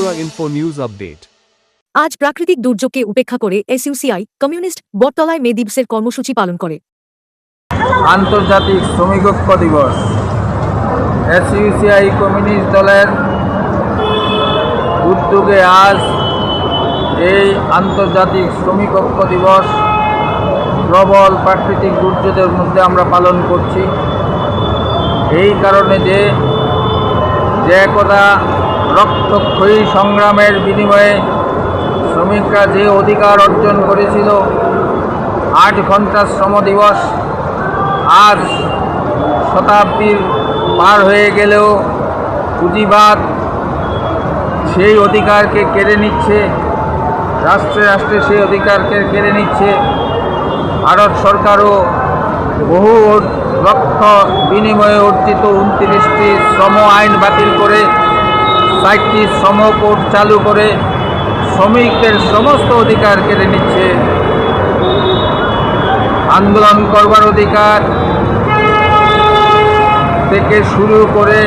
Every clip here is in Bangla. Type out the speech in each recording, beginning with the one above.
Tripura Info News Update. আজ প্রাকৃতিক দুর্যোগকে উপেক্ষা করে এসইউসিআই কমিউনিস্ট বটতলায় মে দিবসের কর্মসূচি পালন করে। আন্তর্জাতিক শ্রমিক ঐক্য দিবস এসইউসিআই কমিউনিস্ট দলের উদ্যোগে আজ এই আন্তর্জাতিক শ্রমিক ঐক্য দিবস প্রবল প্রাকৃতিক দুর্যোগের মধ্যে আমরা পালন করছি। এই কারণে যে একদা রক্তক্ষয়ী সংগ্রামের বিনিময়ে শ্রমিকরা যে অধিকার অর্জন করেছিল 8 ঘন্টার শ্রম দিবস আজ শতাব্দীর পার হয়ে গেলেও পুঁজিবাদ সেই অধিকারকে কেড়ে নিচ্ছে, রাষ্ট্রে রাষ্ট্রে সেই অধিকারকে কেড়ে নিচ্ছে। ভারত সরকারও বহু রক্ত বিনিময়ে অর্জিত 29টি শ্রম আইন বাতিল করে 60টি শ্রম কোড চালু করে শ্রমিকদের সমস্ত অধিকার কেড়ে নিচ্ছে। আন্দোলন করবার অধিকার থেকে শুরু করে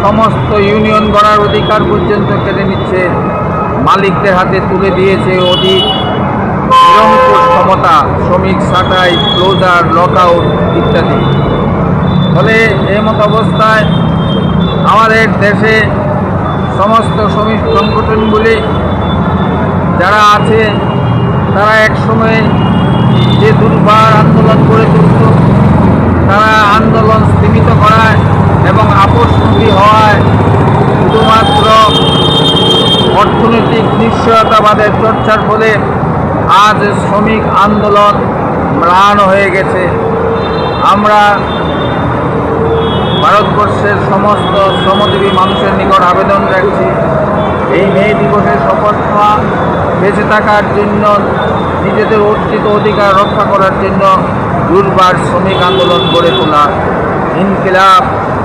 সমস্ত ইউনিয়ন গড়ার অধিকার পর্যন্ত কেড়ে নিচ্ছে। মালিকদের হাতে তুলে দিয়েছে অধিক নিরঙ্কুশ ক্ষমতা, শ্রমিক ছাঁটাই, ক্লোজার, লকআউট ইত্যাদি। ফলে এমত অবস্থায় আমাদের দেশে সমস্ত শ্রমিক সংগঠনগুলি যারা আছে তারা একসময় যে দুর্বার আন্দোলন গড়ে তুলত, তারা আন্দোলন স্থিমিত করায় এবং আপোষমুখী হওয়ায় শুধুমাত্র অর্থনৈতিক নিশ্চয়তাবাদের চর্চার ফলে আজ শ্রমিক আন্দোলন ম্লান হয়ে গেছে। আমরা ভারতবর্ষের সমস্ত শ্রমজীবী মানুষের নিকট আবেদন রাখছি, এই মে দিবসে শপথ নেওয়া, বেঁচে থাকার জন্য, নিজেদের অর্জিত অধিকার রক্ষা করার জন্য দুর্বার শ্রমিক আন্দোলন গড়ে তোলা। ইনকিলাব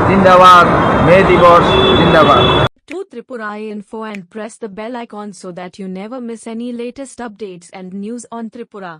জিন্দাবাদ, মে দিবস জিন্দাবাদ। To Tripura Info and press the bell icon so that you never miss any latest updates and news on Tripura.